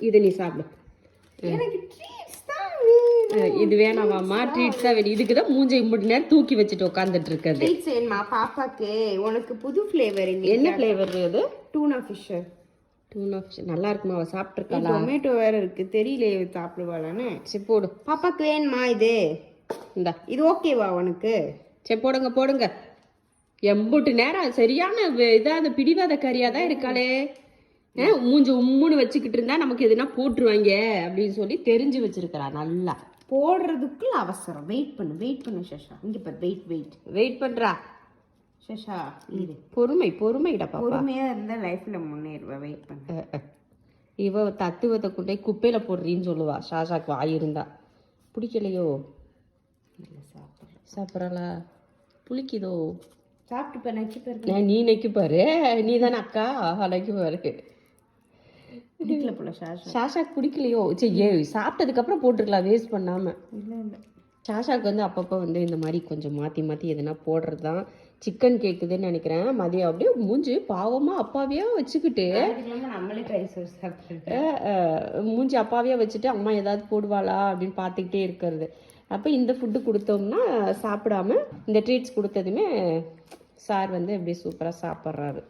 இது நீ சாப்பிடு. எனக்கு ட்ரீட்ஸ் தான் வேணும். இது வேணாமாம்மா, ட்ரீட்ஸ் தான் வேணும். இதுக்கு தான் மூஞ்சை இம்புட்டு நேரம் தூக்கி வச்சுட்டு உட்காந்துட்டு இருக்கிறது. ட்ரீட்ஸ் வேணுமா பாப்பாக்கு? உனக்கு புது ஃப்ளேவர். என்ன ஃப்ளேவர் இது? டூனா ஃபிஷ். டூனா ஃபிஷ் நல்லா இருக்குமா? அவ சாப்பிட்டுருக்காளா? டொமேட்டோ வேற இருக்கு, தெரியல சாப்பிடுவாளான்னு. சரி போடு. பாப்பாக்கு வேணுமா இது? இந்தா இது ஓகேவா உனக்கு? சரி போடுங்க போடுங்க. எம்புட்டு நேரம் சரியான இதாக பிடிவாத கறியாக தான் இருக்காளே. மூஞ்சி உம்முன்னு வச்சுக்கிட்டு இருந்தா நமக்கு எதுனா போட்டுருவாங்க அப்படின்னு சொல்லி தெரிஞ்சு வச்சிருக்கிறா. நல்லா போடுறதுக்குள்ள அவசரம். வெயிட் பண்ணு சஷா. இங்க பாரு, வெயிட் பண்றா சஷா. பொறுமைடா பாப்பா. பொறுமையா இருந்தா லைஃப்ல முன்னேறுவா. வெயிட் பண்ணு. இவ தத்துவத்தை கொண்டே குப்பையில போடுறீன்னு சொல்லுவா. ஷாஷாக்கு வாய் இருந்தா. பிடிக்கலையோ? சாப்பிட்றாளா? புளிக்குதோ? சாப்பிட்டு நக்கி பாரு. நீ நக்கி பாரு. நீ தானே அக்கா. நக்கி பாரு. பிடிக்கல போல ஷாஷாக்கு பிடிக்கலையோ? சரி சாப்பிட்டதுக்கு அப்புறம் போட்டுருக்கலாம், வேஸ்ட் பண்ணாம. இல்லை ஷாஷாக்கு வந்து அப்பப்போ வந்து இந்த மாதிரி கொஞ்சம் மாற்றி எதுனா போடுறது தான். சிக்கன் கேட்குதுன்னு நினைக்கிறேன். மதியம் அப்படியே மூஞ்சி பாவமாக அப்பாவியாக வச்சுக்கிட்டு, நம்மளே ரைஸ் சாப்பிட்டு மூஞ்சி அப்பாவியாக வச்சுட்டு அம்மா ஏதாவது போடுவாளா அப்படின்னு பார்த்துக்கிட்டே இருக்கிறது. அப்போ இந்த ஃபுட்டு கொடுத்தோம்னா சாப்பிடாம இந்த ட்ரீட்ஸ் கொடுத்ததுமே சார் வந்து அப்படியே சூப்பராக சாப்பிட்றாரு.